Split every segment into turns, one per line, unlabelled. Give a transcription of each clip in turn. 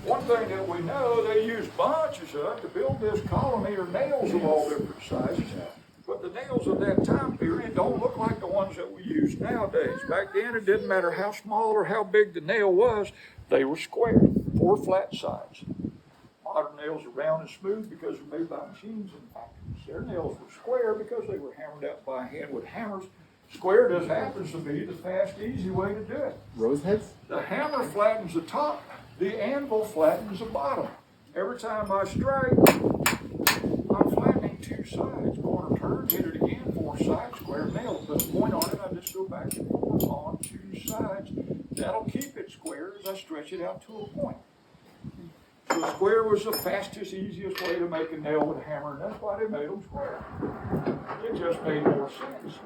One thing that we know, they used bunches of to build this colony or nails of all different sizes. But the nails of that time period don't look like the ones that we use nowadays. Back then, it didn't matter how small or how big the nail was, they were square, 4 flat sides. Modern nails are round and smooth because they're made by machines and factories. Their nails were square because they were hammered out by hand with hammers. Square just happens to be the fast, easy way to do it.
Rose heads?
The hammer flattens the top, the anvil flattens the bottom. Every time I strike, I'm flattening 2 sides. Corner turn, hit it again, 4 sides, square nail. Put a point on it, I just go back and forth on 2 sides. That'll keep it square as I stretch it out to a point. So square was the fastest, easiest way to make a nail with a hammer, and that's why they made them square. It just made more sense.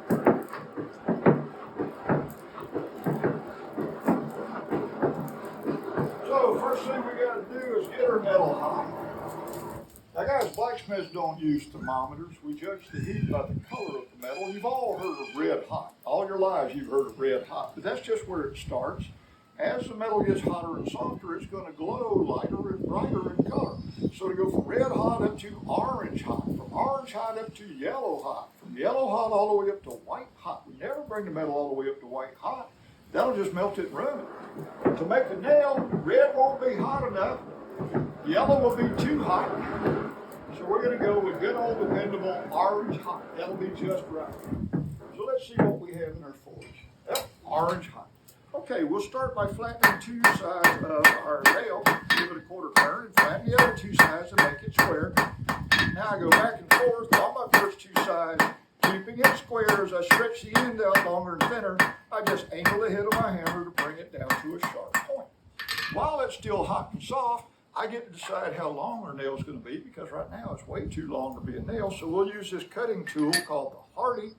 So first thing we got to do is get our metal hot. Now guys, blacksmiths don't use thermometers. We judge the heat by the color of the metal. You've all heard of red hot. All your lives you've heard of red hot, but that's just where it starts. As the metal gets hotter and softer, it's going to glow lighter and brighter in color. So to go from red hot up to orange hot, from orange hot up to yellow hot, from yellow hot all the way up to white hot. We never bring the metal all the way up to white hot. That'll just melt it and ruin it. To make a nail, red won't be hot enough, yellow will be too hot. So we're going to go with good old dependable orange hot. That'll be just right. So let's see what we have in our forge. Yep, orange hot. Okay, we'll start by flattening 2 sides of our nail. Give it a quarter turn and flatten the other 2 sides to make it square. Now I go back and forth on my first 2 sides, keeping it square. As I stretch the end out longer and thinner, I just angle the head of my hammer to bring it down to a sharp point. While it's still hot and soft, I get to decide how long our nail is going to be, because right now it's way too long to be a nail. So we'll use this cutting tool called the Hardy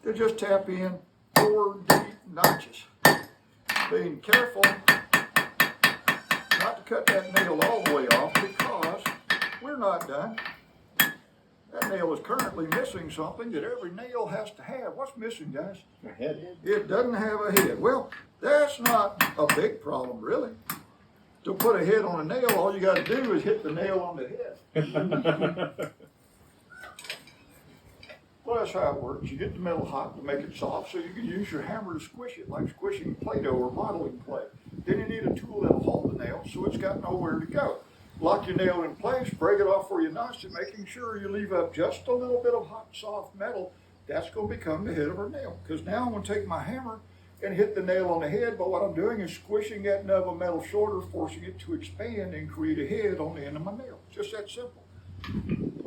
to just tap in 4 deep notches. Being careful not to cut that nail all the way off, because we're not done. That nail is currently missing something that every nail has to have. What's missing, guys?
A head.
It doesn't have a head. Well, that's not a big problem, really. To put a head on a nail, all you got to do is hit the nail on the head. Well, that's how it works. You get the metal hot to make it soft so you can use your hammer to squish it, like squishing Play-Doh or modeling clay. Then you need a tool that'll hold the nail so it's got nowhere to go. Lock your nail in place, break it off where you notched it, making sure you leave up just a little bit of hot, soft metal. That's going to become the head of our nail. Because now I'm going to take my hammer and hit the nail on the head, but what I'm doing is squishing that nub of metal shorter, forcing it to expand and create a head on the end of my nail. Just that simple.